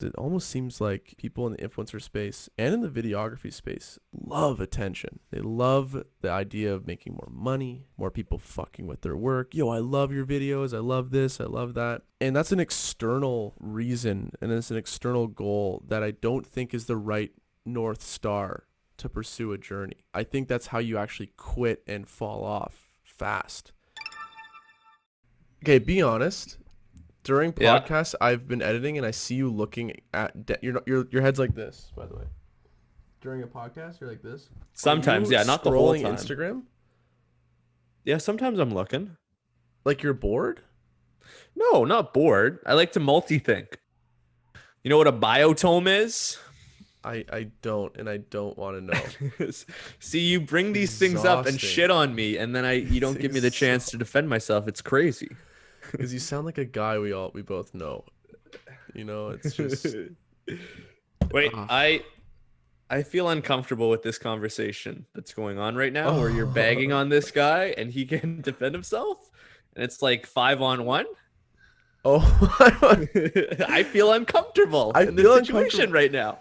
It almost seems like people in the influencer space and in the videography space love attention. They love the idea of making more money, more people fucking with their work. Yo, I love your videos. I love this. I love that. And that's an external reason, and it's an external goal that I don't think is the right North Star to pursue a journey. I think that's how you actually quit and fall off fast. Okay, be honest. During Yeah. podcasts, I've been editing and I see you looking at your head's like this, by the way. During a podcast, you're like this. Are Sometimes, you yeah, not the whole scrolling time. Instagram? Yeah, sometimes I'm looking. Like you're bored? No, not bored. I like to multi-think. You know what a biotome is? I don't, and I don't want to know. See, you bring It's these things up and exhausting. shit on me, and then you It's don't give me the chance to defend myself. It's crazy. because you sound like a guy we both know. You know, it's just Wait, ah. I feel uncomfortable with this conversation that's going on right now, where you're bagging Oh. on this guy and he can defend himself, and it's like 5-on-1. Oh, I feel uncomfortable I in this feel situation uncomfortable. right now.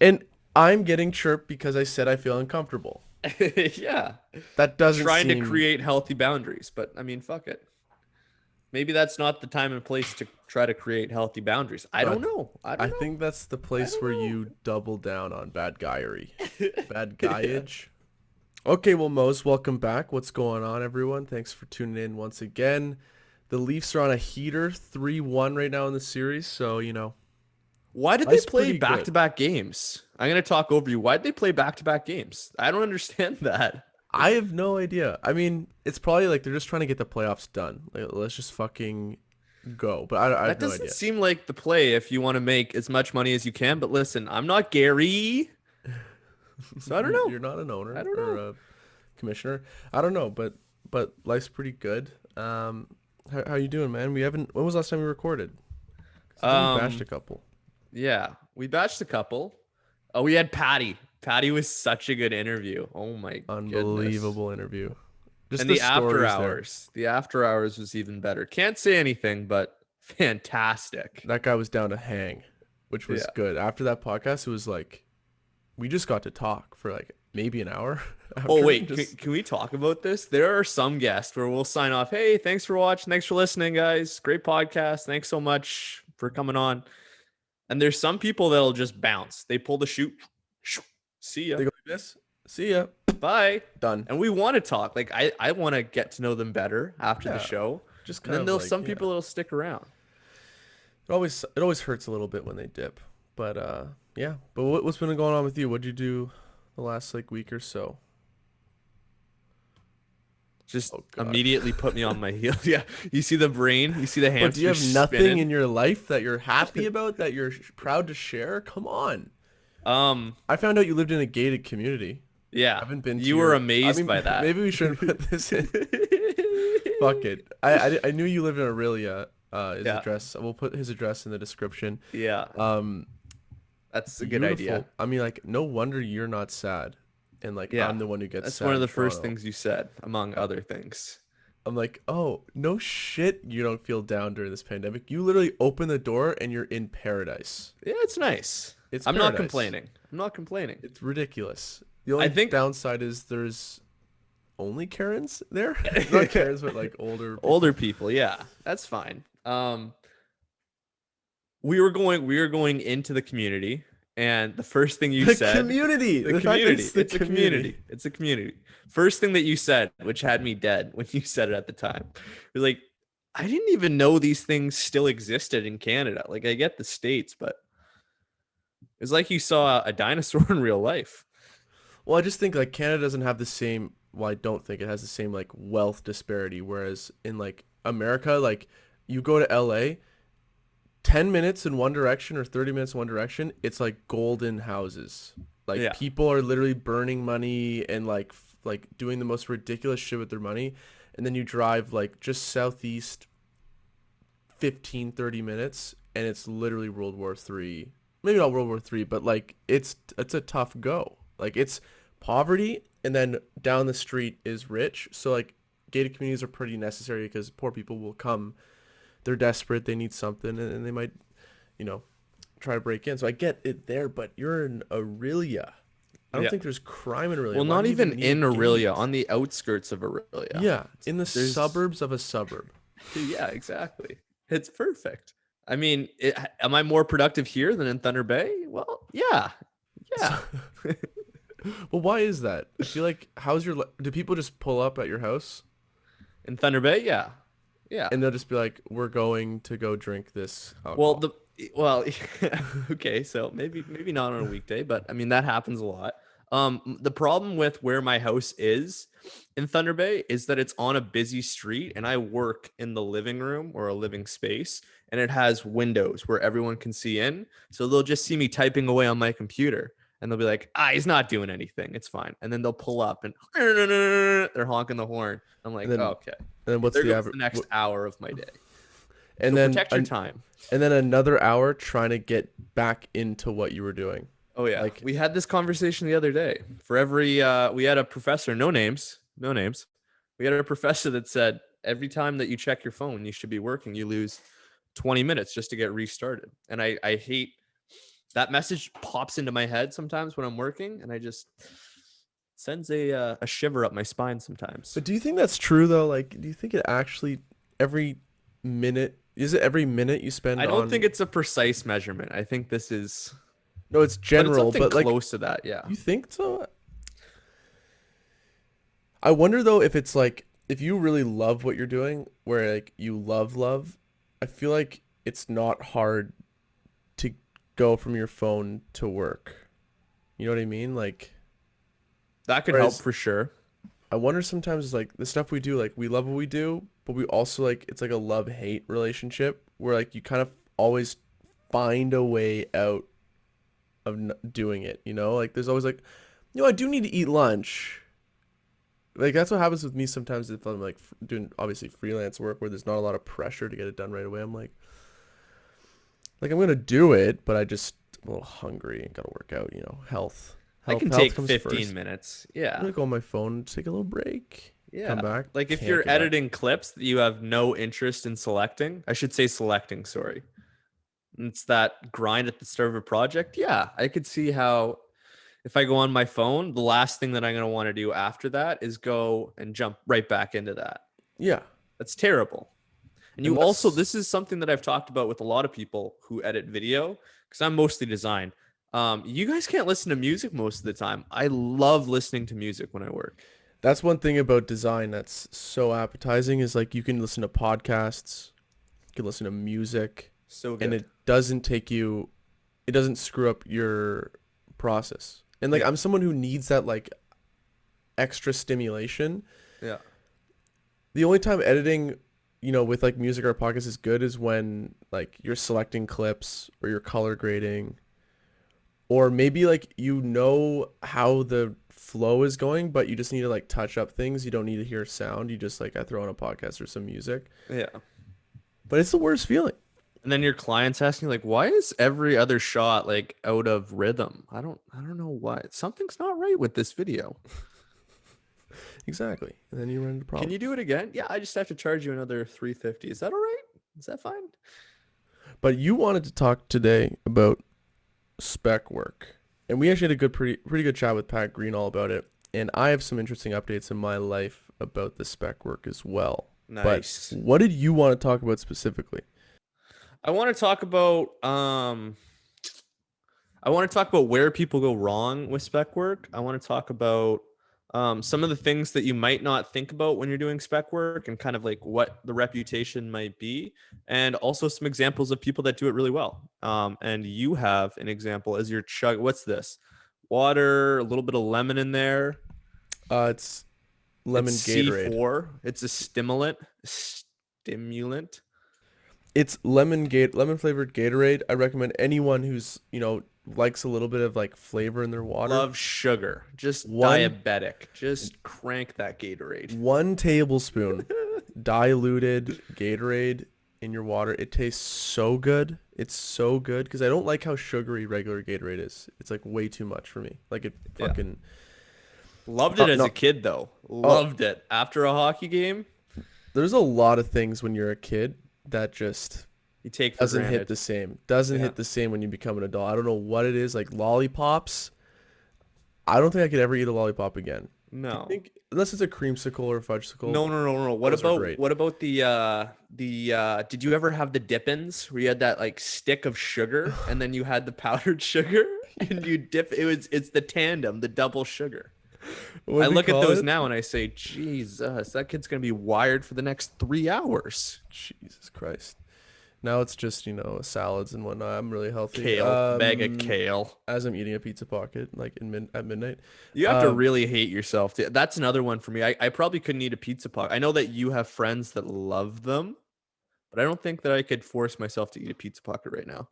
And I'm getting chirped because I said I feel uncomfortable. Yeah, That doesn't trying to seem create healthy boundaries, but I mean, fuck it. Maybe that's not the time and place to try to create healthy boundaries. I don't but know. I I don't know. think that's the I place don't where know. you double down on bad guyery. Bad Yeah. guyage. Okay, well, Mose, welcome back. What's going on, everyone? Thanks for tuning in once again. The Leafs are on a heater, 3-1 right now in the series, so, Why did they life's play pretty good. back-to-back games? I'm gonna talk over you. Why did they play back-to-back games? I don't understand that. I have no idea. I mean, it's probably like they're just trying to get the playoffs done. Like, let's just fucking go. But I have That no doesn't idea. seem like the play if you want to make as much money as you can. But listen, I'm not Gary, so I don't know. You're not an I owner don't or know. a commissioner. I don't know, but life's pretty good. How you doing, man? We haven't. When was the last time we recorded? 'Cause I think we bashed Um, a couple. yeah, we batched a couple. Oh, we had Patty. Patty was such a good interview. Oh my goodness. Unbelievable interview. Just And the the after stories there. hours. The after hours was even better. Can't say anything, but fantastic. That guy was down to hang, which was Yeah. good. After that podcast, it was like we just got to talk for like maybe an hour Oh, after. wait. Just Can we talk about this? There are some guests where we'll sign off. Hey, thanks for watching. Thanks for listening, guys. Great podcast. Thanks so much for coming on. And there's some people that'll just bounce. They pull the shoot. See ya. they go like this. See ya. Bye. Done. And we want to talk. Like I want to get to know them better after the Yeah. show. Just And kind then of there's like some people that'll stick around. it always hurts a little bit when they dip. But yeah. But what's been going on with you? What'd you do the last like week or so? Just Oh God. immediately put me on my heels. Yeah. You see the brain? You see the But do you hamster have nothing spinning? in your life that you're happy about that you're proud to share? Come on. Um, I found out you lived in a gated community. I yeah. haven't been to You were your. I amazed mean, by that. maybe we shouldn't put this in. Fuck it. I knew you lived in Aurelia. His Yeah. address. We'll put his address in the description. Yeah. Um, That's a good idea. Beautiful. I mean, like, no wonder you're not sad, and like Yeah. I'm the one who gets That's sad one of in the first Toronto. things you said, among other things. I'm like, oh no shit, you don't feel down during this pandemic. You literally open the door and you're in paradise. Yeah, it's nice. It's I'm not paradise. complaining. I'm not complaining. It's ridiculous. The I only think downside is there's only Karens there. Not Karens, but like older people. older people, yeah, that's fine. We were going into the community, and the first thing you The said, community. the The fact that community, it's the it's a community. It's a community. First thing that you said, which had me dead when you said it at the time, you're like, I didn't even know these things still existed in Canada. Like, I get the States, but it's like you saw a dinosaur in real life. Well, I just think like Canada doesn't have the same. Well, I don't think it has the same like wealth disparity. Whereas in like America, like you go to LA, 10 minutes in one direction or 30 minutes in one direction, it's like golden houses. Like Yeah. people are literally burning money and like doing the most ridiculous shit with their money. And then you drive like just southeast 15-30 minutes and it's literally World War Three. Maybe not World War Three, but like it's a tough go. Like it's poverty and then down the street is rich. So like gated communities are pretty necessary because poor people will come, they're desperate, they need something, and they might, you know, try to break in. So I get it there, but you're in Aurelia. I don't Yeah. think there's crime in Aurelia. Well, Why not do you even need in a Aurelia, gate? on the outskirts of Aurelia. Yeah, in the There's suburbs of a suburb. Yeah, exactly. It's perfect. I mean, am I more productive here than in Thunder Bay? Well, yeah. So, Yeah. well, why is that? I feel like do people just pull up at your house In Thunder Bay, yeah. Yeah. and they'll just be like, "We're going to go drink this Well, alcohol." well, okay, so maybe not on a weekday, but I mean that happens a lot. The problem with where my house is in Thunder Bay is that it's on a busy street and I work in the living room or a living space and it has windows where everyone can see in. So they'll just see me typing away on my computer and they'll be like, he's not doing anything. It's fine. And then they'll pull up and they're honking the horn. I'm like, And then, oh, okay. and then what's There the goes average? the next hour of my day. And So then protect your time. and then another hour trying to get back into what you were doing. Oh yeah, Like, we had this conversation the other day. For every we had a professor, no names. We had a professor that said every time that you check your phone, you should be working. You lose 20 minutes just to get restarted. And I hate that message pops into my head sometimes when I'm working, and I just sends a shiver up my spine sometimes. but do you think that's true though? Like, do you think it actually every minute is it every minute you spend? I don't think it's a precise measurement. I think this is, no, it's but it's general, something but like, close to that. Yeah. you think so? I wonder though if it's like if you really love what you're doing, where like you love, I feel like it's not hard to go from your phone to work. You know what I mean? Like, That could help whereas for sure. I wonder sometimes like the stuff we do, like we love what we do, but we also like it's like a love-hate relationship where like you kind of always find a way out of doing it, you know? Like there's always like, I do need to eat lunch. Like that's what happens with me sometimes if I'm like doing obviously freelance work where there's not a lot of pressure to get it done right away. I'm like I'm gonna do it, but I'm a little hungry and gotta work out. Health. I can Health take comes 15 first. minutes. I'm Yeah. gonna go on my phone, take a little break, Yeah. come back. Like if can't you're get back. editing clips that you have no interest in selecting, I should say selecting, sorry. It's that grind at the start of a project. Yeah, I could see how if I go on my phone, the last thing that I'm going to want to do after that is go and jump right back into that. Yeah, That's terrible. And you and also, that's this is something that I've talked about with a lot of people who edit video because I'm mostly design. You guys can't listen to music most of the time. I love listening to music when I work. that's one thing about design that's so appetizing is like you can listen to podcasts, you can listen to music, So and good. it doesn't screw up your process. And like Yeah. I'm someone who needs that like extra stimulation. Yeah. The only time editing, with like music or podcasts is good is when like you're selecting clips or you're color grading, or maybe like how the flow is going, but you just need to like touch up things. You don't need to hear sound. You just like I throw on a podcast or some music. Yeah. But it's the worst feeling. And then your client's asking like, why is every other shot like out of rhythm? I don't know why. Something's not right with this video. Exactly. And then you run into Can problems. you do it again? Yeah, I just have to charge you another $350. Is that all right? Is that fine? But you wanted to talk today about Spec-Work. And we actually had a pretty good chat with Pat Green all about it. And I have some interesting updates in my life about the Spec-Work as well. Nice. But what did you want to talk about specifically? I want to talk about where people go wrong with spec work. I want to talk about some of the things that you might not think about when you're doing spec work and kind of like what the reputation might be, and also some examples of people that do it really well. And you have an example as your chug. What's this? Water, a little bit of lemon in there. It's lemon It's Gatorade. C4. It's a stimulant. It's lemon flavored Gatorade. I recommend anyone who's, likes a little bit of like flavor in their water. Love sugar. Just One- diabetic. Just crank that Gatorade. 1 tablespoon diluted Gatorade in your water. It tastes so good. It's so good because I don't like how sugary regular Gatorade is. It's like way too much for me. Like it Yeah. fucking Loved it as no. a kid, though. Loved it. After a hockey game, There's a lot of things when you're a kid that just you take for Doesn't hit granted. the same. Doesn't Yeah. hit the same when you become an adult. I don't know what it is. Like lollipops. I don't think I could ever eat a lollipop again. Do you No. think, unless it's a creamsicle or a fudgesicle, No, no, no, no. those are great. What about the did you ever have the dip-ins where you had that like stick of sugar and then you had the powdered sugar and you dip it's the tandem, the double sugar. What I do they look at call those it? now and I say, Jesus, that kid's gonna be wired for the next 3 hours. Jesus Christ. Now it's just, salads and whatnot. I'm really healthy. Kale, bag of kale. As I'm eating a pizza pocket, like at midnight. You have to Um, really hate yourself. That's another one for me. I probably couldn't eat a pizza pocket. I know that you have friends that love them, but I don't think that I could force myself to eat a pizza pocket right now.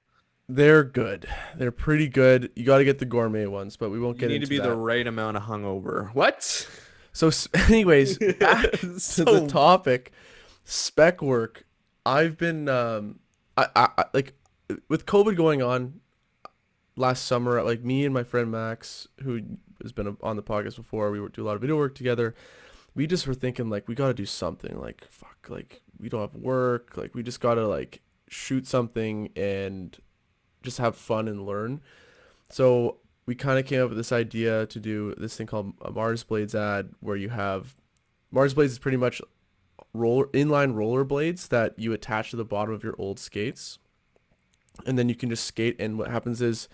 they're good. They're pretty good. You got to get the gourmet ones, but we won't You get need to into be the that. right amount of hungover. What? So, anyways, back to the So topic, spec work. I've been, like, with COVID going on last summer, like me and my friend Max, who has been on the podcast before, we do a lot of video work together. We just were thinking like we got to do something. Like fuck, like we don't have work. Like we just got to like shoot something and just have fun and learn. So we kind of came up with this idea to do this thing called a Mars Blades ad, where you have Mars Blades is pretty much inline roller blades that you attach to the bottom of your old skates, and then you can just skate. And what happens is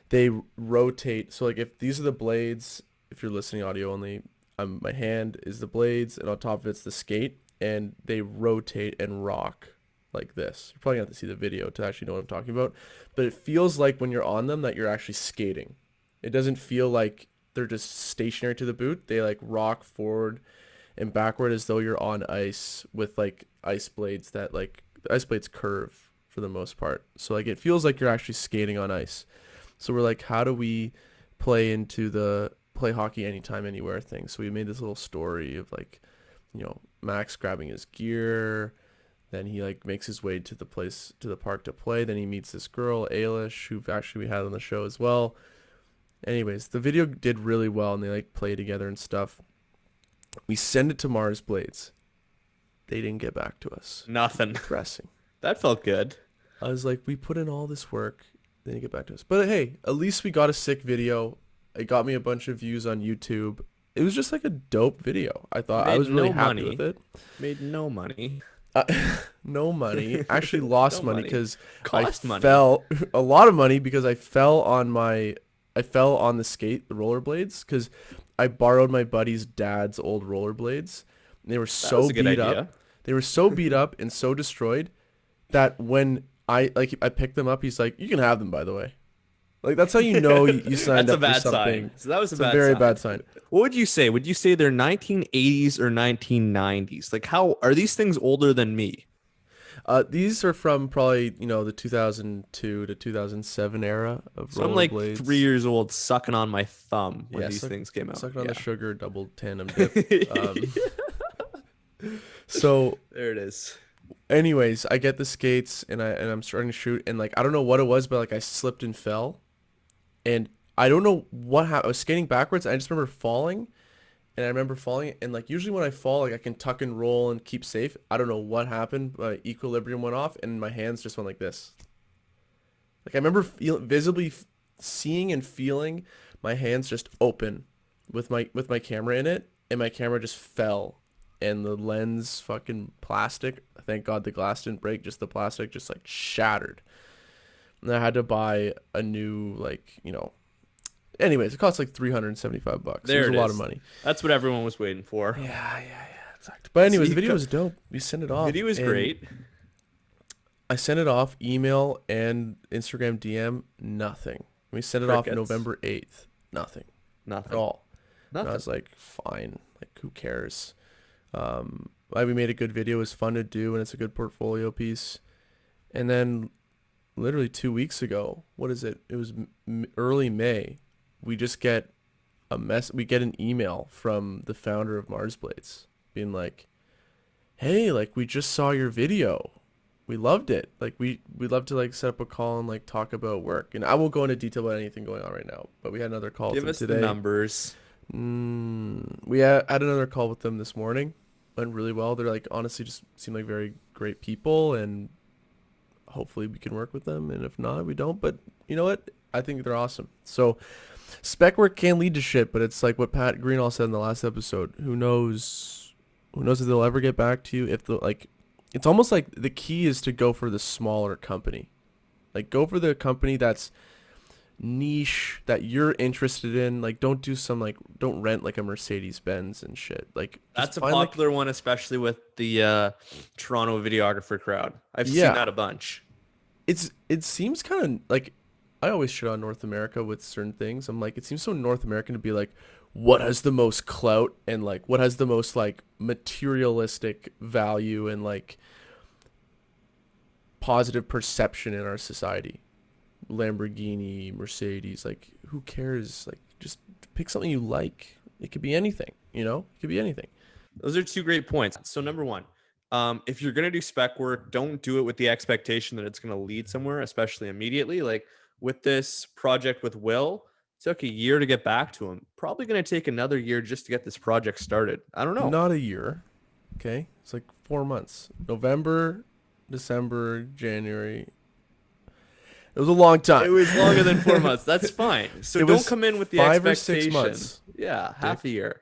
they rotate. So like if these are the blades, if you're listening audio only, my hand is the blades, and on top of it's the skate, and they rotate and rock like this. You're probably gonna have to see the video to actually know what I'm talking about, but it feels like when you're on them that you're actually skating. It doesn't feel like they're just stationary to the boot. They like rock forward and backward as though you're on ice with like ice blades that like the ice blades curve for the most part. So like it feels like you're actually skating on ice. So we're like, how do we play hockey anytime, anywhere thing? So we made this little story of like, Max grabbing his gear, then he like makes his way to the park to play. Then he meets this girl, Ailish, who actually we had on the show as well. Anyways, the video did really well, and they like play together and stuff. We send it to Mars Blades. They didn't get back to us. nothing. Depressing. That felt good. I was like, we put in all this work, they didn't get back to us. But hey, at least we got a sick video. It got me a bunch of views on YouTube. It was just like a dope video. I thought I Made was really no happy money. with it. Made no money. Uh, no money. Actually lost No money money. because Cost money. fell a lot of money because I fell on the skate, the rollerblades, because I borrowed my buddy's dad's old rollerblades. And they were That so was a good beat idea. up. They were so beat up and so destroyed that when I picked them up, he's like, "You can have them, by the way." Like that's how you know you signed That's a up bad for something. sign. So that was a It's a bad very sign. bad sign. What would you say? Would you say they're 1980s or 1990s? Like how are these things older than me? These are from probably the 2002 to 2007 era of So I'm like rollerblades. 3 years old sucking on my thumb when Yeah, these things came out. Sucking on Yeah. the sugar, double tandem dip. So There it is. anyways, I get the skates and I'm starting to shoot, and like I don't know what it was, but like I slipped and fell, and I don't know what happened. I was skating backwards, and I just remember falling, and like usually when I fall, like I can tuck and roll and keep safe. I don't know what happened. My equilibrium went off, and my hands just went like this. Like I remember visibly seeing and feeling my hands just open with my camera in it, and my camera just fell, and the lens fucking plastic. Thank God the glass didn't break, just the plastic just like shattered. And I had to buy a new Anyways, it cost like $375. There it was it a lot is. of money. That's what everyone was waiting for. Yeah, it sucked. But anyways, So the video you was dope. We sent it off. Video is and great. I sent it off, email and Instagram DM, nothing. We sent it off Crickets. November 8th. Nothing at Nothing. all. And I Nothing. was like, fine. Like, who cares? We made a good video. It was fun to do, and it's a good portfolio piece. And then literally 2 weeks ago, what is it? It was early May. We just get we get an email from the founder of Mars Blades being like, hey, like we just saw your video. We loved it. Like we'd love to like set up a call and like talk about work. And I won't go into detail about anything going on right now, but we had another call Give with us them the today. numbers. We had another call with them this morning. Went really well. They're like honestly just seem like very great people, and hopefully we can work with them, and if not, we don't. But you know what? I think they're awesome. So spec work can lead to shit, but it's like what Pat Greenall said in the last episode. Who knows? Who knows if they'll ever get back to you? If the like, it's almost like the key is to go for the smaller company. Like go for the company that's niche that you're interested in. Like don't rent like a Mercedes Benz and shit. Like just That's a find like popular one, especially with the Toronto videographer crowd. I've seen yeah. that a bunch. It seems kind of like I always shit on North America with certain things. I'm like it seems so North American to be like what has the most clout and like what has the most like materialistic value and like positive perception in our society. Lamborghini, Mercedes, like who cares? Like just pick something you like. It could be anything, you know? It could be anything. Those are two great points. So number one, if you're gonna do spec work, don't do it with the expectation that it's gonna lead somewhere, especially immediately. Like with this project with Will, it took a year to get back to him. Probably gonna take another year just to get this project started. I don't know. Not a year, okay? It's like 4 months. November, December, January. It was a long It time. was longer than 4 months. That's fine. So It don't was come in with the 5 or 6 expectation. months. Yeah, Dick. half a year.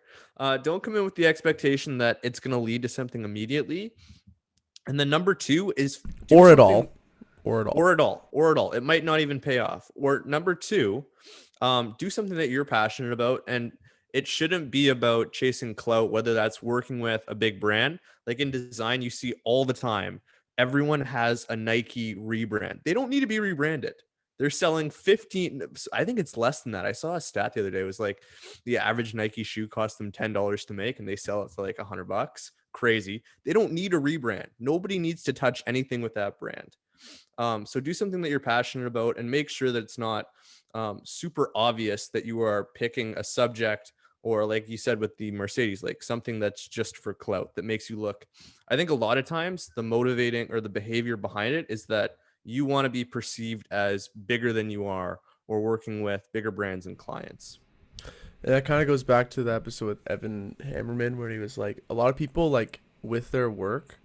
Don't come in with the expectation that it's going to lead to something immediately. And then number two is do Or at something, all. Or at all. or at all. It might not even pay off. Or number two, do something that you're passionate about, and it shouldn't be about chasing clout, whether that's working with a big brand. Like in design, you see all the time. Everyone has a Nike rebrand. They don't need to be rebranded. They're selling 15, I think it's less than that. I saw a stat the other day. It was like the average Nike shoe cost them $10 to make and they sell it for like $100. Crazy. They don't need a rebrand. Nobody needs to touch anything with that brand. So do something that you're passionate about and make sure that it's not super obvious that you are picking a subject or like you said with the Mercedes, like something that's just for clout that makes you look. I think a lot of times the motivating or the behavior behind it is that you want to be perceived as bigger than you are or working with bigger brands and clients. And that kind of goes back to the episode with Evan Hammerman where he was like, a lot of people like with their work,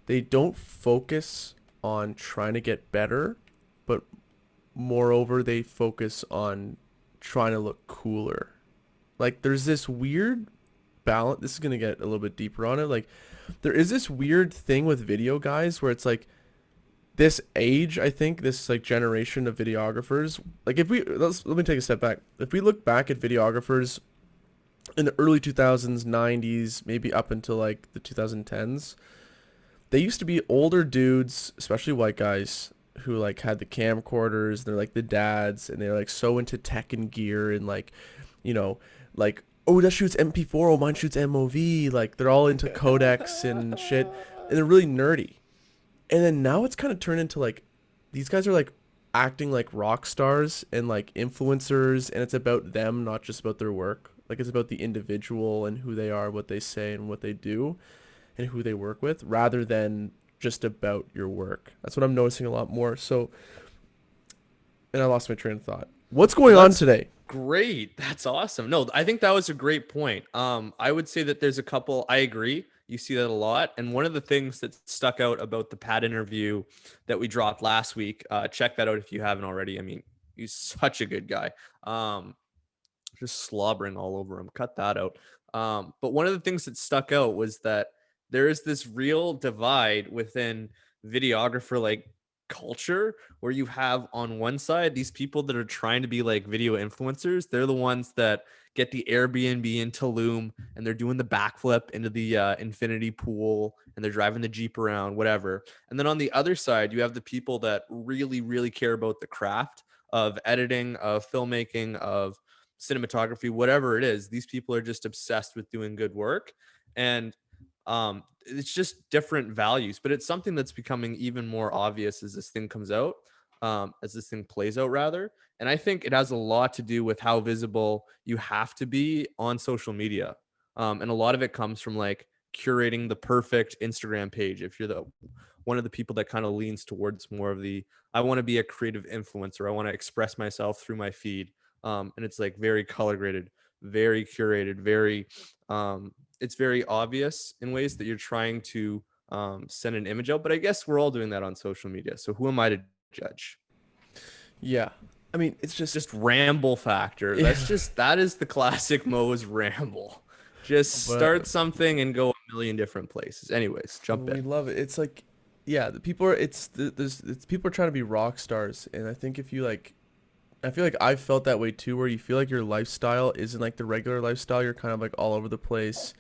they don't focus on trying to get better, but moreover, they focus on trying to look cooler. Like there's this weird balance. This is going to get a little bit deeper on it. Like there is this weird thing with video guys where it's like this age, I think this like generation of videographers, like if we let me take a step back. If we look back at videographers in the early 2000s, 90s, maybe up until like the 2010s, they used to be older dudes, especially white guys who like had the camcorders. They're like the dads and they're like so into tech and gear and like, you know, like oh that shoots MP4, oh mine shoots MOV. Like they're all into codecs and shit, and they're really nerdy. And then now it's kind of turned into like these guys are like acting like rock stars and like influencers, and it's about them, not just about their work. Like it's about the individual and who they are, what they say and what they do and who they work with rather than just about your work. That's what I'm noticing a lot more. So, and I lost my train of thought. What's going on today? Great. That's awesome. No, I think that was a great point. I would say that there's a couple, I agree. You see that a lot. And one of the things that stuck out about the Pat interview that we dropped last week, check that out if you haven't already. I mean, he's such a good guy. Just slobbering all over him. Cut that out. But one of the things that stuck out was that there is this real divide within videographer like culture where you have on one side these people that are trying to be like video influencers. They're the ones that get the Airbnb in Tulum and they're doing the backflip into the infinity pool and they're driving the Jeep around, whatever. And then on the other side, you have the people that really, really care about the craft of editing, of filmmaking, of cinematography, whatever it is. These people are just obsessed with doing good work. And it's just different values, but it's something that's becoming even more obvious as this thing comes out, as this thing plays out rather. And I think it has a lot to do with how visible you have to be on social media. And a lot of it comes from like curating the perfect Instagram page. If you're the one of the people that kind of leans towards more of the, I want to be a creative influencer. I want to express myself through my feed. And it's like very color graded, very curated, very, it's very obvious in ways that you're trying to send an image out. But I guess we're all doing that on social media. So who am I to judge? Yeah. I mean, it's just Just ramble factor. yeah, That is the classic Mose ramble. Just but start something and go a million different places. Anyways, jump we in. love it. It's like, yeah, the people are. It's people are trying to be rock stars, and I think if you like, I feel like I've felt that way too, where you feel like your lifestyle isn't like the regular lifestyle. You're kind of like all over the place.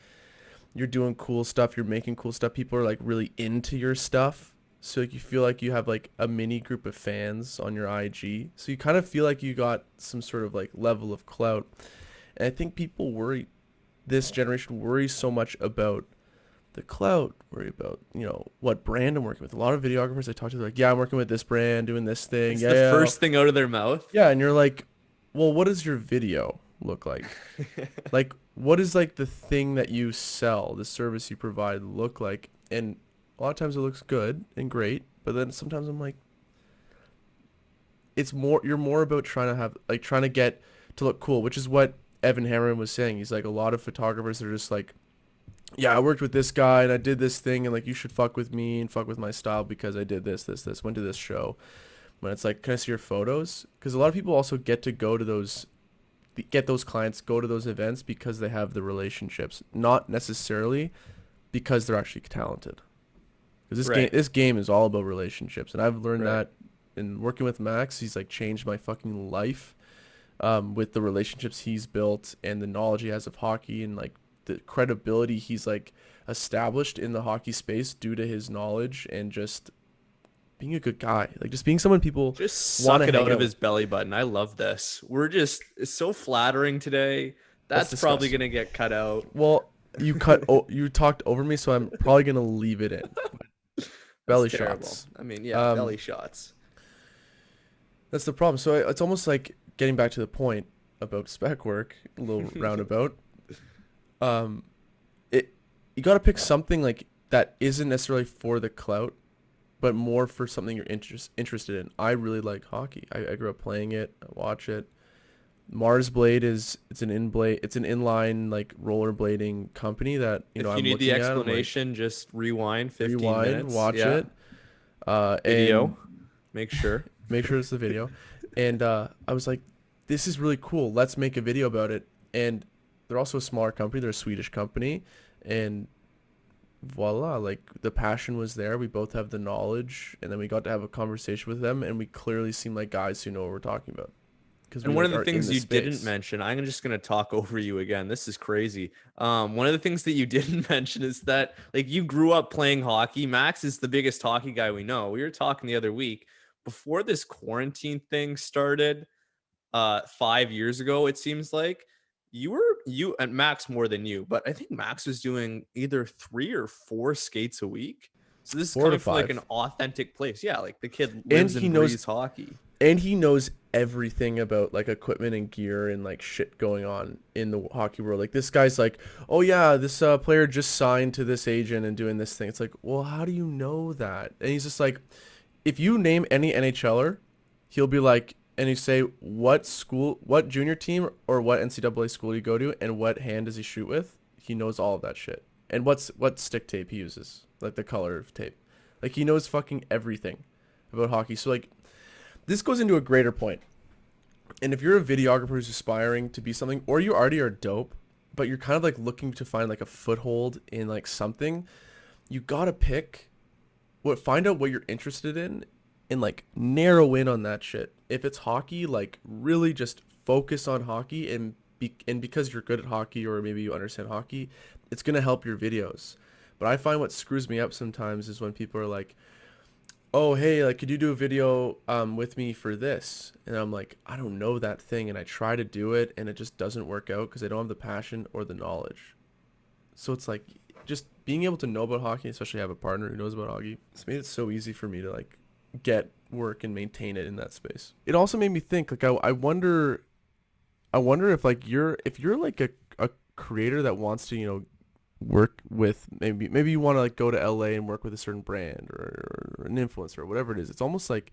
You're doing cool stuff. You're making cool stuff. People are like really into your stuff. So like you feel like you have like a mini group of fans on your IG. So you kind of feel like you got some sort of like level of clout. And I think people worry, this generation worries so much about the clout, worry about, what brand I'm working with. A lot of videographers I talk to, they're like, yeah, I'm working with this brand, doing this thing. It's Yeah, the yeah. first thing out of their mouth. Yeah, and you're like, well, what does your video look like? Like, what is like the thing that you sell, the service you provide look like? And a lot of times it looks good and great, but then sometimes I'm like, you're more about trying to get to look cool, which is what Evan Hammerman was saying. He's like, a lot of photographers are just like, yeah, I worked with this guy and I did this thing and like you should fuck with me and fuck with my style because I did this, went to this show. When it's like, can I see your photos? Because a lot of people also get to go to get those clients, go to those events because they have the relationships, not necessarily because they're actually talented. Because Right. this game is all about relationships, and I've learned Right. that in working with Max. He's like changed my fucking life, with the relationships he's built and the knowledge he has of hockey and like the credibility he's like established in the hockey space due to his knowledge and just being a good guy, like just being someone people Just want suck to it hang out of out his with. belly button. I love this. It's so flattering today. Let's That's probably discuss. gonna get cut out. Well, you talked over me, so I'm probably gonna leave it in. That's Belly terrible. shots. I mean, yeah, Um, belly shots. that's the problem. So it's almost like getting back to the point about spec work, a little roundabout. Um, it you got to pick something like that isn't necessarily for the clout, but more for something you're interested in. I really like hockey. I grew up playing it. I watch it. Mars Blade it's an inline like rollerblading company that If you I'm need the looking at. I'm like, explanation, just rewind 15 rewind, minutes. watch Yeah. it, and Video. Make sure. make sure it's the video. And I was like, this is really cool. Let's make a video about it. And they're also a smaller company. They're a Swedish company, and voila, like the passion was there. We both have the knowledge, and then we got to have a conversation with them, and we clearly seem like guys who know what we're talking about because we And one like of the are in things the you didn't space. mention, I'm just gonna talk over you again. This is crazy. One of the things that you didn't mention is that like you grew up playing hockey. Max is the biggest hockey guy we know. We were talking the other week before this quarantine thing started, 5 years ago, it seems like you and Max more than you, but I think Max was doing either 3 or 4 skates a week. So this is Four to coming from like an five, authentic place. Yeah, like the kid and lives he and knows breathes hockey. and he knows everything about like equipment and gear and like shit going on in the hockey world. Like this guy's like, oh yeah, this player just signed to this agent and doing this thing. It's like, well, how do you know that? And he's just like, if you name any NHLer, he'll be like, and you say what school, what junior team or what NCAA school you go to, and what hand does he shoot with. He knows all of that shit, and what stick tape he uses, like the color of tape. Like he knows fucking everything about hockey. So like this goes into a greater point. And if you're a videographer who's aspiring to be something, or you already are dope, but you're kind of like looking to find like a foothold in like something, you gotta find out what you're interested in and like narrow in on that shit. If it's hockey, like really just focus on hockey and because you're good at hockey or maybe you understand hockey, it's gonna help your videos. But I find what screws me up sometimes is when people are like, oh hey, like could you do a video with me for this? And I'm like, I don't know that thing, and I try to do it and it just doesn't work out because I don't have the passion or the knowledge. So it's like just being able to know about hockey, especially have a partner who knows about hockey, it's made it so easy for me to like get work and maintain it in that space. It also made me think like I wonder if like if you're like a creator that wants to work with, maybe you want to like go to LA and work with a certain brand or an influencer or whatever it is. It's almost like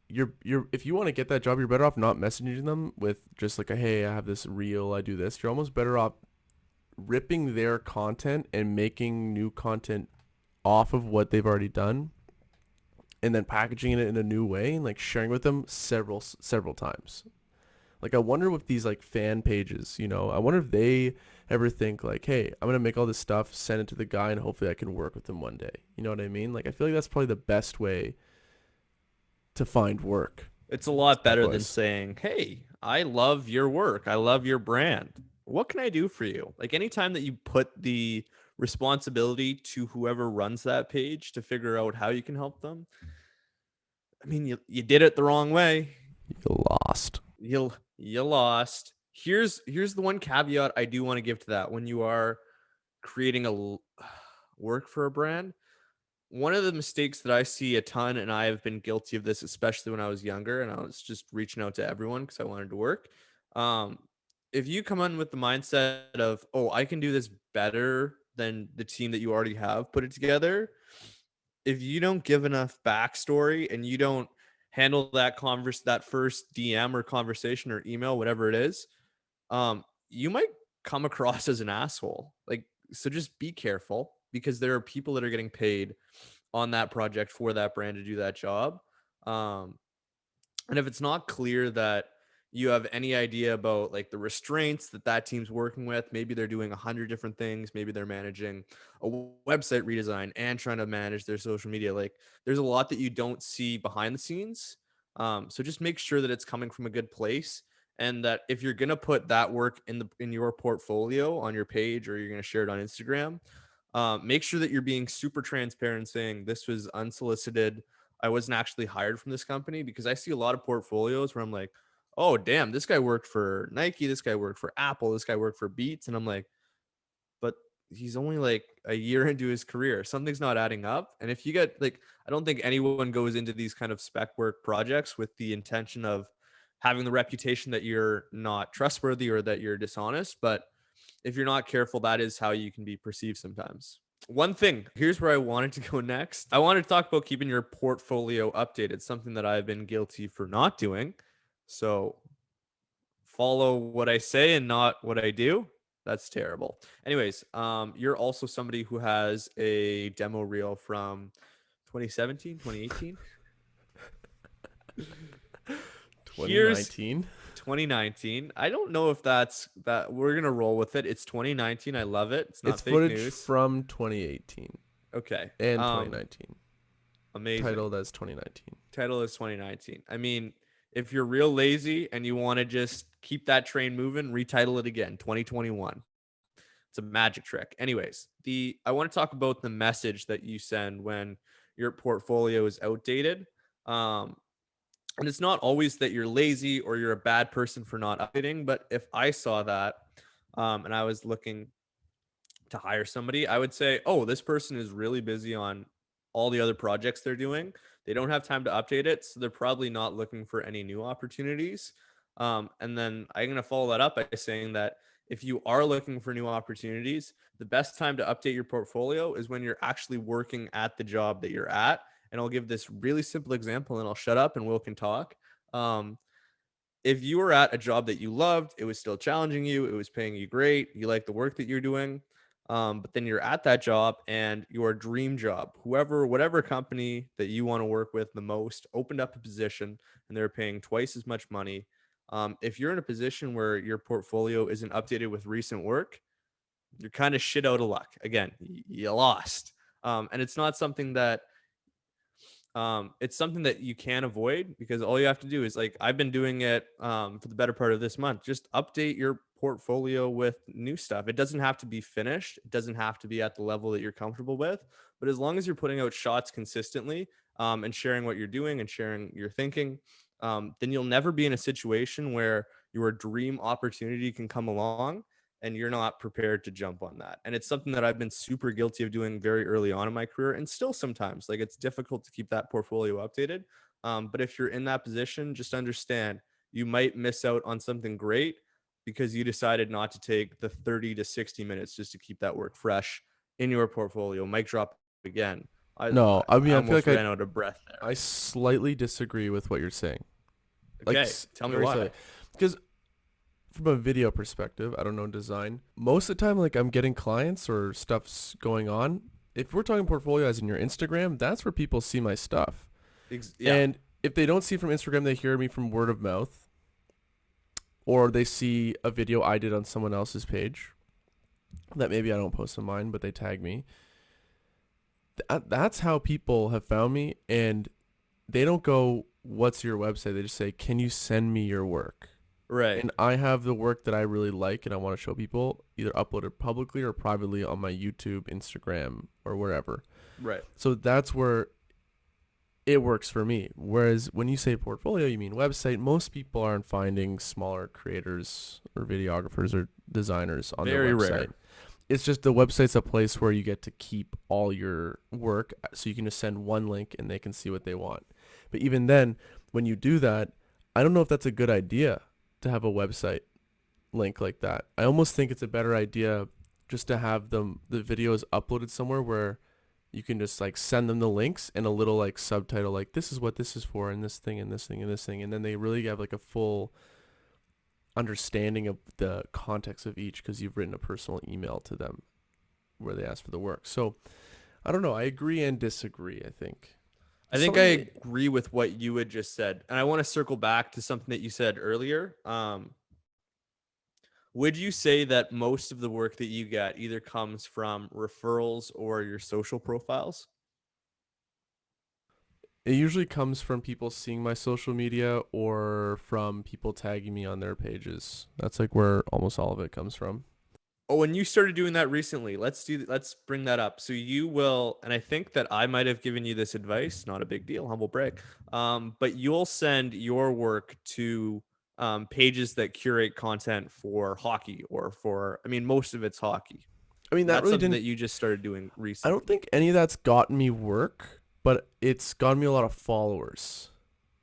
you're if you want to get that job, you're better off not messaging them with just like a, hey, I have this reel, I do this. You're almost better off ripping their content and making new content off of what they've already done, and then packaging it in a new way and like sharing with them several times. Like I wonder with these like fan pages, I wonder if they ever think like, hey, I'm gonna make all this stuff, send it to the guy, and hopefully I can work with him one day. You know what I mean? Like I feel like that's probably the best way to find work. It's a lot Spec better than wise. saying, "Hey, I love your work. I love your brand. What can I do for you?" Like anytime that you put the responsibility to whoever runs that page to figure out how you can help them, I mean, you did it the wrong way. You lost. You lost. Here's the one caveat I do want to give to that when you are creating work for a brand. One of the mistakes that I see a ton, and I have been guilty of this, especially when I was younger and I was just reaching out to everyone because I wanted to work. Um, if you come in with the mindset of, oh, I can do this better than the team that you already have put it together, if you don't give enough backstory and you don't handle that first DM or conversation or email, whatever it is, you might come across as an asshole. Like, so just be careful because there are people that are getting paid on that project for that brand to do that job. Um, and if it's not clear that you have any idea about like the restraints that that team's working with, maybe they're doing 100 different things. Maybe they're managing a website redesign and trying to manage their social media. Like there's a lot that you don't see behind the scenes. So just make sure that it's coming from a good place, and that if you're gonna put that work in your portfolio on your page, or you're gonna share it on Instagram, make sure that you're being super transparent, saying this was unsolicited. I wasn't actually hired from this company, because I see a lot of portfolios where I'm like, oh, damn, this guy worked for Nike. This guy worked for Apple. This guy worked for Beats. And I'm like, but he's only like a year into his career. Something's not adding up. And if you get like, I don't think anyone goes into these kind of spec work projects with the intention of having the reputation that you're not trustworthy or that you're dishonest. But if you're not careful, that is how you can be perceived sometimes. One thing, here's where I wanted to go next. I wanted to talk about keeping your portfolio updated, something that I've been guilty for not doing. So follow what I say and not what I do. That's terrible. Anyways, you're also somebody who has a demo reel from 2017, 2018. Here's 2019. 2019. I don't know if that we're gonna roll with it. It's 2019. I love it. It's not It's fake footage news. from 2018 Okay. and 2019. Amazing. Titled as 2019. Title is 2019. I mean, if you're real lazy and you want to just keep that train moving, retitle it again, 2021. It's a magic trick. Anyways, I want to talk about the message that you send when your portfolio is outdated. And it's not always that you're lazy or you're a bad person for not updating, but if I saw that, and I was looking to hire somebody, I would say, oh, this person is really busy on all the other projects they're doing. They don't have time to update it. So they're probably not looking for any new opportunities. And then I'm going to follow that up by saying that if you are looking for new opportunities, the best time to update your portfolio is when you're actually working at the job that you're at. And I'll give this really simple example and I'll shut up and Will can talk. If you were at a job that you loved, it was still challenging you, it was paying you great, you like the work that you're doing, but then you're at that job and your dream job, whatever company that you want to work with the most, opened up a position and they're paying twice as much money. If you're in a position where your portfolio isn't updated with recent work, you're kind of shit out of luck. Again, you lost. And it's something that you can avoid, because all you have to do is, like, I've been doing it for the better part of this month. Just update your portfolio with new stuff. It doesn't have to be finished. It doesn't have to be at the level that you're comfortable with. But as long as you're putting out shots consistently, and sharing what you're doing and sharing your thinking, then you'll never be in a situation where your dream opportunity can come along and you're not prepared to jump on that. And it's something that I've been super guilty of doing very early on in my career, and still sometimes, like, it's difficult to keep that portfolio updated. But if you're in that position, just understand you might miss out on something great because you decided not to take the 30 to 60 minutes just to keep that work fresh in your portfolio. Mic drop again. No, I I mean I feel almost like ran out of breath there. I slightly disagree with what you're saying. Like Okay, tell me very why. slightly. Because from a video perspective, I don't know design. Most of the time, like I'm getting clients or stuff's going on. If we're talking portfolio as in your Instagram, that's where people see my stuff. Yeah. And if they don't see from Instagram, they hear me from word of mouth, or they see a video I did on someone else's page that maybe I don't post on mine, but they tag me. That's how people have found me, and they don't go, "What's your website?" They just say, "Can you send me your work?" Right. And I have the work that I really like and I want to show people, either upload it publicly or privately on my YouTube, Instagram, or wherever. Right. So that's where it works for me. Whereas when you say portfolio, you mean website. Most people aren't finding smaller creators or videographers or designers on their Very website. rare. It's just the website's a place where you get to keep all your work, so you can just send one link and they can see what they want. But even then, when you do that, I don't know if that's a good idea to have a website link like that. I almost think it's a better idea just to have the videos uploaded somewhere where you can just like send them the links and a little like subtitle, like this is what this is for, and this thing and this thing and this thing, and then they really have like a full understanding of the context of each, because you've written a personal email to them where they ask for the work. So I don't know, I agree and disagree. I think I agree with what you had just said, and I want to circle back to something that you said earlier. Would you say that most of the work that you get either comes from referrals or your social profiles? it usually comes from people seeing my social media or from people tagging me on their pages. That's like where almost all of it comes from. Oh, when you started doing that recently, let's bring that up. So you will, and I think that I might have given you this advice, not a big deal, humble brag. But you'll send your work to pages that curate content for hockey or for, I mean, most of it's hockey. I mean, that That's really something didn't, that you just started doing I don't recently. think any of that's gotten me work, but it's gotten me a lot of followers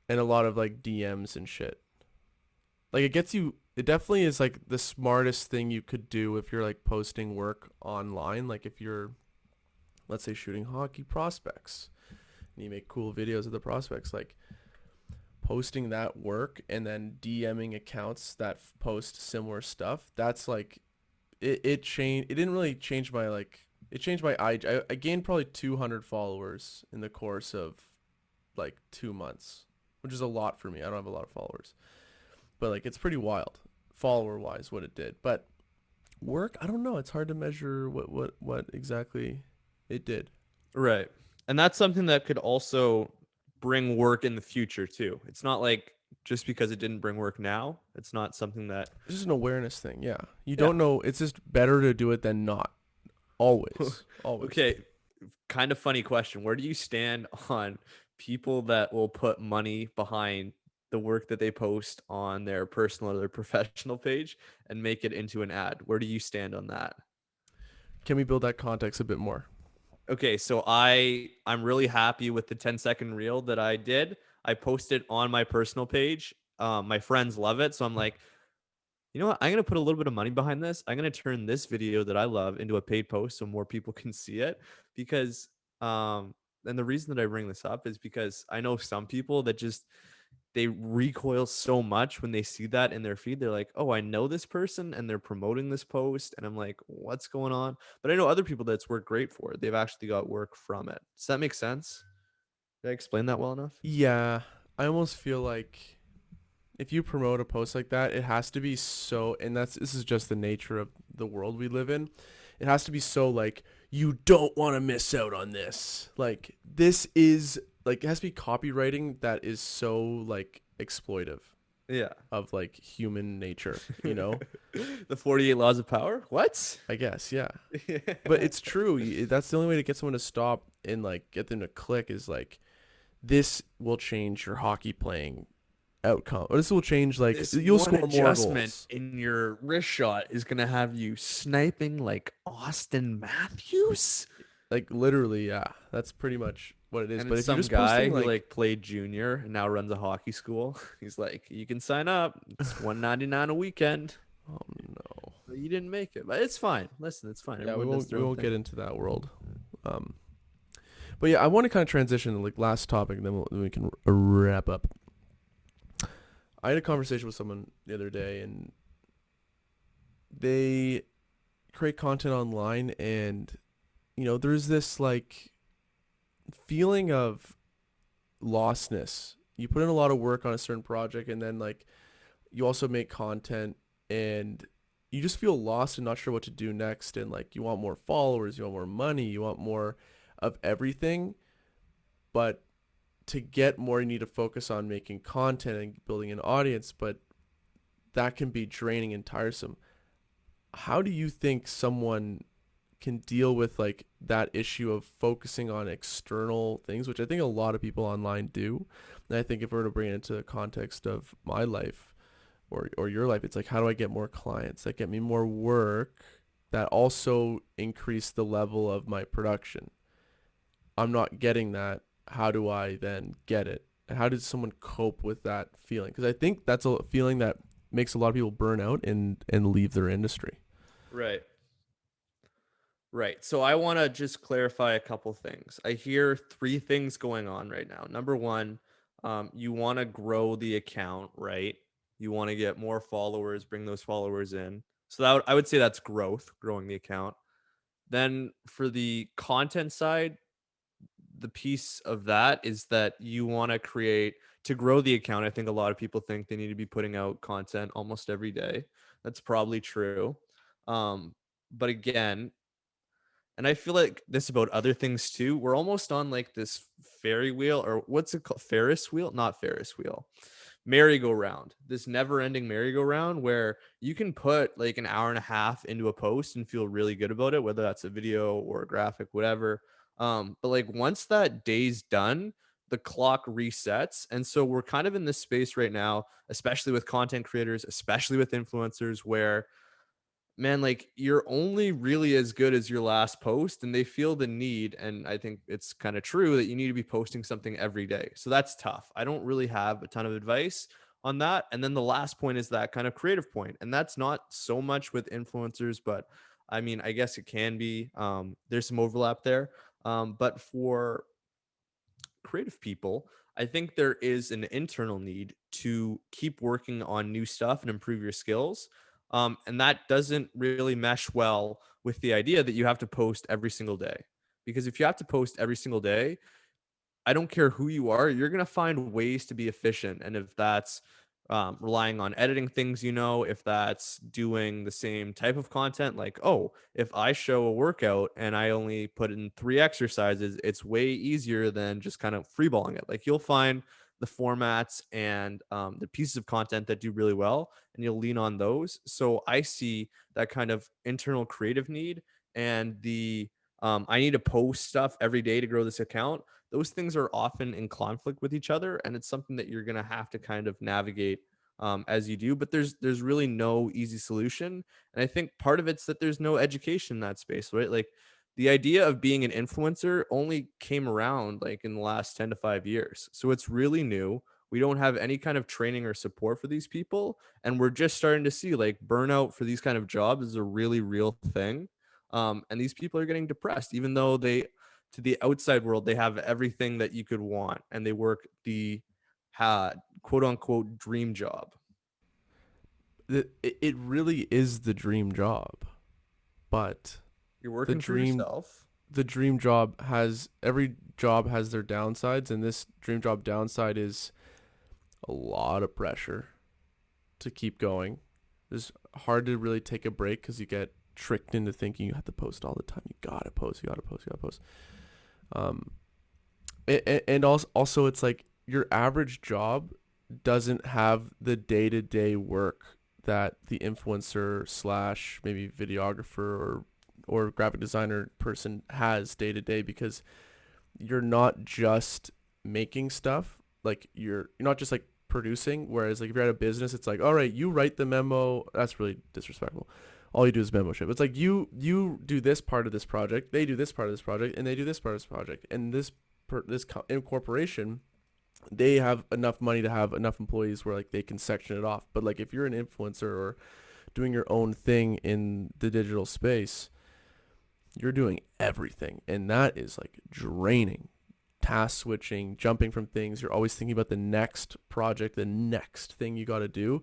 and a lot of like DMs and shit. Like it gets you, it definitely is like the smartest thing you could do if you're like posting work online. Like if you're, let's say, shooting hockey prospects and you make cool videos of the prospects, like posting that work and then DMing accounts that post similar stuff. That's like, it changed. It didn't really change my like, it changed my IG. I gained probably 200 followers in the course of like 2 months, which is a lot for me. I don't have a lot of followers, but like it's pretty wild follower wise what it did. But work, I don't know. It's hard to measure what exactly it did. Right. And that's something that could also bring work in the future too. It's not like just because it didn't bring work now, it's not something that, It's just an awareness thing. Yeah. You yeah. don't know. It's just better to do it than not. Always. Always. Okay, kind of funny question. Where do you stand on people that will put money behind the work that they post on their personal or their professional page and make it into an ad? Where do you stand on that? Can we build that context a bit more? Okay, so I'm really happy with the 10-second reel that I did. I posted on my personal page. My friends love it, so I'm like, you know what? I'm gonna put a little bit of money behind this. I'm gonna turn this video that I love into a paid post so more people can see it. Because and the reason that I bring this up is because I know some people that just they recoil so much when they see that in their feed. They're like, oh, I know this person and they're promoting this post. And I'm like, what's going on? But I know other people that's worked great for it. They've actually got work from it. Does that make sense? Did I explain that well enough? Yeah. I almost feel like if you promote a post like that, it has to be so, and this is just the nature of the world we live in. It has to be so like, you don't want to miss out on this. Like this is like, it has to be copywriting that is so like exploitive Yeah. of like human nature, you know? The 48 laws of power? What? I guess, yeah. But it's true. That's the only way to get someone to stop and like get them to click is like, this will change your hockey playing outcome. Or this will change like This you'll one score more adjustment goals. in your wrist shot is gonna have you sniping like Austin Matthews. Like literally, yeah. That's pretty much what it is. And But it's if you're some just guy posting who like, like played junior and now runs a hockey school. He's like, you can sign up. It's $199 a weekend. oh no. But you didn't make it. But it's fine. Listen, it's fine. Yeah, we Everyone does won't their we own won't thing. get into that world. Um but yeah, I want to kind of transition to like last topic, and then we can wrap up. I had a conversation with someone the other day, and they create content online, and there's this like feeling of lostness. You put in a lot of work on a certain project, and then like you also make content, and you just feel lost and not sure what to do next, and like you want more followers, you want more money, you want more of everything. But to get more, you need to focus on making content and building an audience, but that can be draining and tiresome. How do you think someone can deal with like that issue of focusing on external things, which I think a lot of people online do? And I think if we were to bring it into the context of my life, or your life, it's like, how do I get more clients that get me more work that also increase the level of my production? I'm not getting that. How do I then get it? And how does someone cope with that feeling? Because I think that's a feeling that makes a lot of people burn out and leave their industry. Right. Right. So I want to just clarify a couple things. I hear three things going on right now. Number one, you want to grow the account, right? You want to get more followers, bring those followers in. So I would say that's growth, growing the account. Then for the content side, the piece of that is that you want to create to grow the account. I think a lot of people think they need to be putting out content almost every day. That's probably true. But again, and I feel like this about other things too. We're almost on like this ferry wheel, or what's it called? Ferris wheel? Not Ferris wheel. Merry-go-round. This never-ending merry-go-round where you can put like an hour and a half into a post and feel really good about it, whether that's a video or a graphic, whatever. But like once that day's done, the clock resets. And so we're kind of in this space right now, especially with content creators, especially with influencers, where man, like you're only really as good as your last post, and they feel the need, and I think it's kind of true that you need to be posting something every day. So that's tough. I don't really have a ton of advice on that. And then the last point is that kind of creative point, and that's not so much with influencers, but I mean, I guess it can be. There's some overlap there. But for creative people, I think there is an internal need to keep working on new stuff and improve your skills. And that doesn't really mesh well with the idea that you have to post every single day. Because if you have to post every single day, I don't care who you are, you're going to find ways to be efficient. And if that's relying on editing things, if that's doing the same type of content, like, oh, if I show a workout and I only put in 3 exercises, it's way easier than just kind of freeballing it. Like, you'll find the formats and the pieces of content that do really well, and you'll lean on those. So I see that kind of internal creative need and the I need to post stuff every day to grow this account. Those things are often in conflict with each other, and it's something that you're going to have to kind of navigate as you do. But there's really no easy solution, and I think part of it's that there's no education in that space, right? Like the idea of being an influencer only came around like in the last 10 to 5 years, so it's really new. We don't have any kind of training or support for these people, and we're just starting to see like burnout for these kind of jobs is a really real thing. And these people are getting depressed, even though to the outside world, they have everything that you could want, and they work the quote unquote dream job. It really is the dream job, but You're the working for dream yourself. the dream job has every job has their downsides, and this dream job downside is a lot of pressure to keep going. It's hard to really take a break because you get tricked into thinking you have to post all the time. You gotta post. You gotta post. You gotta post. Um, and also it's like your average job doesn't have the day to day work that the influencer slash maybe videographer or graphic designer person has day to day, because you're not just making stuff, like you're not just like producing. Whereas like if you're at a business, it's like, all right, you write the memo. That's really disrespectful. All you do is memo ship. It's like you do this part of this project, they do this part of this project, and they do this part of this project, and this incorporation, they have enough money to have enough employees where like they can section it off. But like if you're an influencer or doing your own thing in the digital space, you're doing everything, and that is like draining. Task switching, jumping from things, you're always thinking about the next project, the next thing you got to do.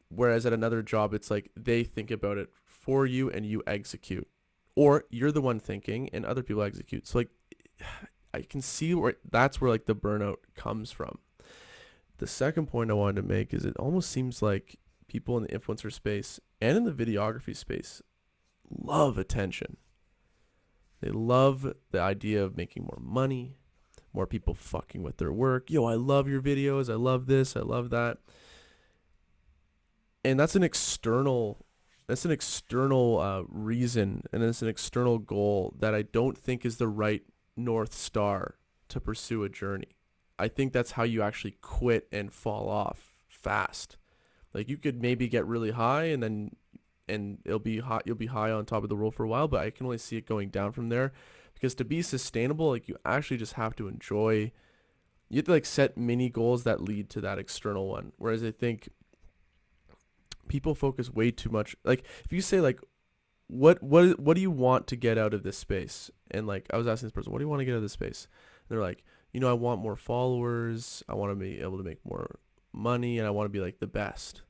Whereas at another job, it's like they think about it for you and you execute, or you're the one thinking and other people execute. So like I can see where that's where like the burnout comes from. The second point I wanted to make is it almost seems like people in the influencer space and in the videography space love attention. They love the idea of making more money, more people fucking with their work. Yo, I love your videos. I love this. I love that. And that's an external reason, and it's an external goal that I don't think is the right North Star to pursue a journey. I think that's how you actually quit and fall off fast. Like you could maybe get really high and it'll be hot, you'll be high on top of the world for a while, but I can only see it going down from there, because to be sustainable, like you actually just have to enjoy, you have to like set mini goals that lead to that external one. Whereas I think people focus way too much, like if you say like what do you want to get out of this space, and like I was asking this person, what do you want to get out of this space, and they're like, I want more followers, I want to be able to make more money, and I want to be like the best.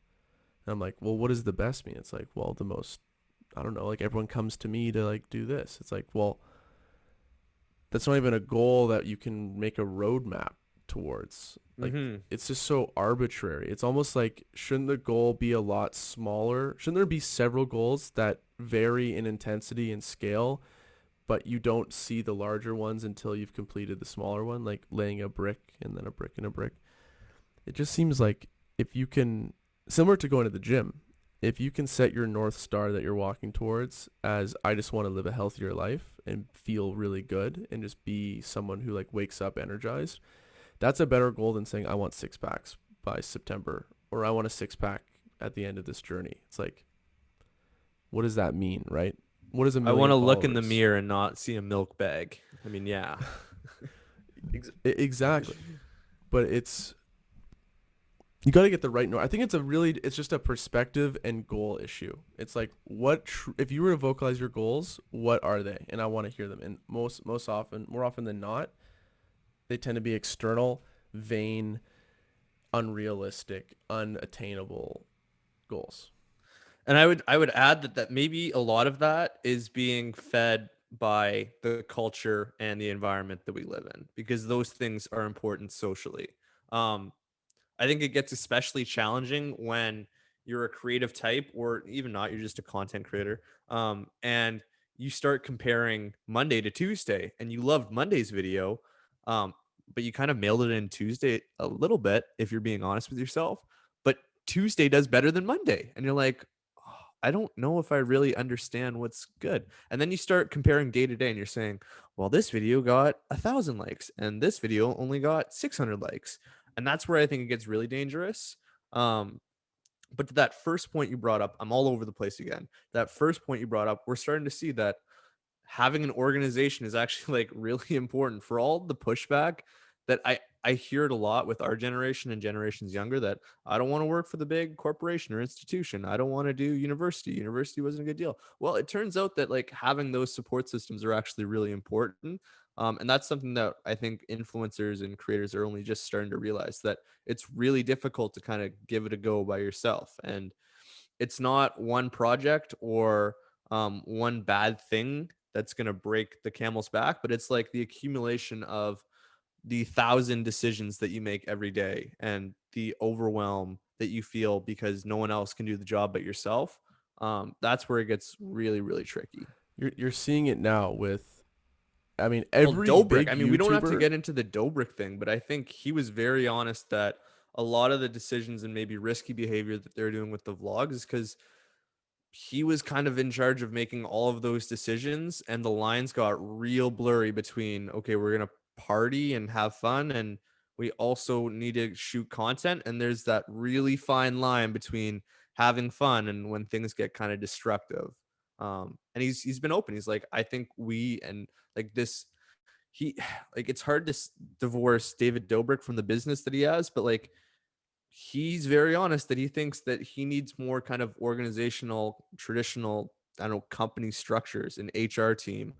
And I'm like, well, what does the best mean? It's like, well, the most, I don't know, like everyone comes to me to like do this. It's like, well, that's not even a goal that you can make a roadmap towards. Like it's just so arbitrary. It's almost like, shouldn't the goal be a lot smaller? Shouldn't there be several goals that vary in intensity and scale, but you don't see the larger ones until you've completed the smaller one, like laying a brick and then a brick and a brick? It just seems like if you can, similar to going to the gym, if you can set your North Star that you're walking towards as, I just want to live a healthier life and feel really good and just be someone who like wakes up energized, that's a better goal than saying I want six packs by September, or I want a six pack at the end of this journey. It's like, what does that mean, right? What is a I million want to look in the followers? mirror and not see a milk bag. I mean, yeah. Exactly. But you got to get the right note. I think it's just a perspective and goal issue. It's like, if you were to vocalize your goals, what are they? And I want to hear them. And more often than not, they tend to be external, vain, unrealistic, unattainable goals. And I would add that maybe a lot of that is being fed by the culture and the environment that we live in, because those things are important socially. Um, I think it gets especially challenging when you're a creative type, or even not, you're just a content creator. And you start comparing Monday to Tuesday, and you loved Monday's video, um, but you kind of mailed it in Tuesday a little bit, if you're being honest with yourself. But Tuesday does better than Monday. And you're like, "Oh, I don't know if I really understand what's good." And then you start comparing day to day, and you're saying, well, this video got 1,000 likes and this video only got 600 likes. And that's where I think it gets really dangerous. Um, but to that first point you brought up, I'm all over the place again. That first point you brought up, we're starting to see that having an organization is actually like really important. For all the pushback that I hear it a lot with our generation and generations younger, that I don't want to work for the big corporation or institution. I don't want to do university. University wasn't a good deal. Well, it turns out that like having those support systems are actually really important. And that's something that I think influencers and creators are only just starting to realize, that it's really difficult to kind of give it a go by yourself. And it's not one project or one bad thing that's going to break the camel's back, but it's like the accumulation of the 1,000 decisions that you make every day, and the overwhelm that you feel because no one else can do the job but yourself. That's where it gets really, really tricky. You're seeing it now with, I mean, Well, every Dobrik, I big mean, we don't have to YouTuber. get into the Dobrik thing, but I think he was very honest that a lot of the decisions and maybe risky behavior that they're doing with the vlogs is because he was kind of in charge of making all of those decisions, and the lines got real blurry between, okay, we're going to party and have fun, and we also need to shoot content. And there's that really fine line between having fun and when things get kind of destructive. And he's been open. He's like, I think we, and like this, he, like, it's hard to divorce David Dobrik from the business that he has, but like, he's very honest that he thinks that he needs more kind of organizational, traditional, I don't know, company structures, an HR team,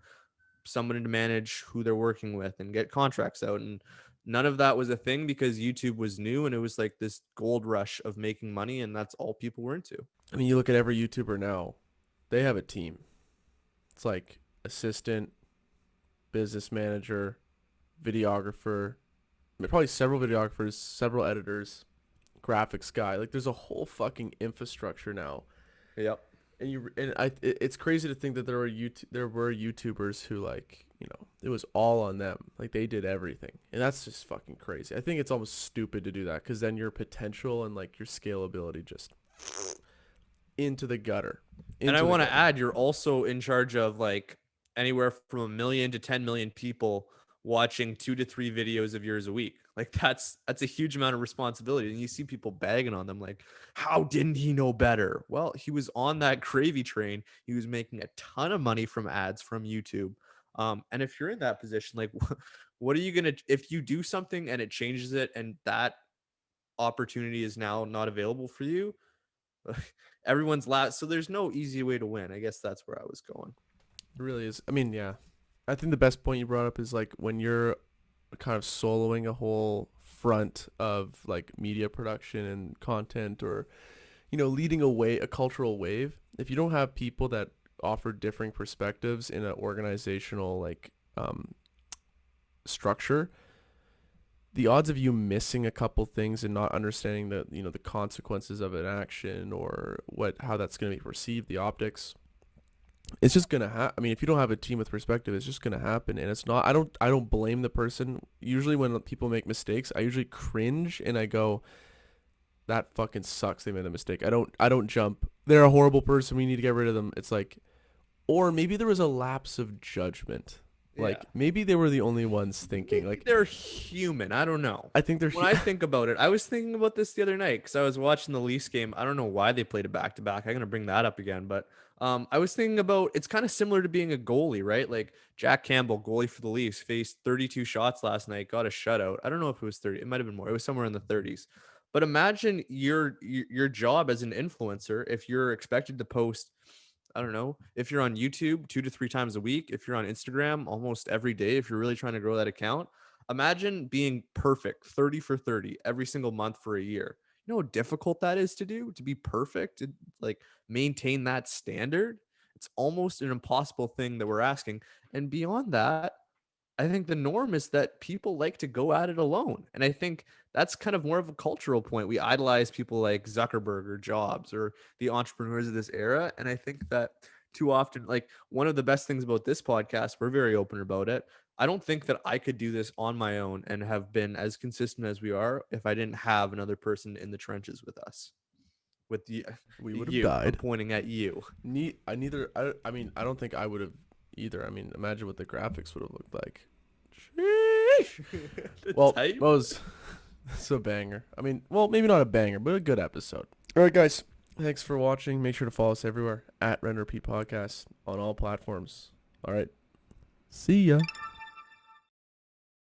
someone to manage who they're working with and get contracts out. And none of that was a thing because YouTube was new, and it was like this gold rush of making money, and that's all people were into. I mean, you look at every YouTuber now. they have a team. It's like assistant, business manager, videographer, probably several videographers, several editors, graphics guy. Like there's a whole fucking infrastructure now. Yep. It's crazy to think that there were YouTubers who, like, you know, it was all on them. Like they did everything. And that's just fucking crazy. I think it's almost stupid to do that, cuz then your potential and like your scalability just into the gutter. And I Into the want to gutter. add, you're also in charge of like anywhere from 1 million to 10 million people watching 2 to 3 videos of yours a week. Like that's a huge amount of responsibility. And you see people bagging on them like, how didn't he know better? Well, he was on that gravy train. He was making a ton of money from ads from YouTube. And if you're in that position, like what are you gonna, if you do something and it changes it and that opportunity is now not available for you, everyone's last. So there's no easy way to win. I guess that's where I was going. It really is. I mean, yeah. I think the best point you brought up is like when you're kind of soloing a whole front of like media production and content, or, you know, leading a cultural wave. If you don't have people that offer differing perspectives in an organizational like structure, the odds of you missing a couple things and not understanding the, you know, the consequences of an action or how that's going to be perceived, the optics, it's just gonna happen. I mean, if you don't have a team with perspective, it's just gonna happen. And it's not. I don't blame the person. Usually, when people make mistakes, I usually cringe and I go, "That fucking sucks. They made a mistake." I don't jump. They're a horrible person. We need to get rid of them. It's like, or maybe there was a lapse of judgment. Like maybe they were the only ones thinking. Like they're human. I don't know. I think they're. When I think about it, I was thinking about this the other night because I was watching the Leafs game. I don't know why they played it back to back. I'm gonna bring that up again, but I was thinking about it's kind of similar to being a goalie, right? Like Jack Campbell, goalie for the Leafs, faced 32 shots last night, got a shutout. I don't know if it was 30. It might have been more. It was somewhere in the 30s. But imagine your job as an influencer if you're expected to post, I don't know, if you're on YouTube 2 to 3 times a week, if you're on Instagram almost every day, if you're really trying to grow that account, imagine being perfect 30 for 30 every single month for a year. You know how difficult that is to do, to be perfect, to like maintain that standard? It's almost an impossible thing that we're asking. And beyond that, I think the norm is that people like to go at it alone. And I think that's kind of more of a cultural point. We idolize people like Zuckerberg or Jobs or the entrepreneurs of this era. And I think that too often, like one of the best things about this podcast, we're very open about it. I don't think that I could do this on my own and have been as consistent as we are if I didn't have another person in the trenches with us. With the We would have you, I'm died. pointing at you. I mean, I don't think I would have either. I mean, imagine what the graphics would have looked like. Sheesh. Well, type? Mose, it's a banger. I mean, well, maybe not a banger, but a good episode. All right, guys. Thanks for watching. Make sure to follow us everywhere at RnR Podcast on all platforms. All right. See ya.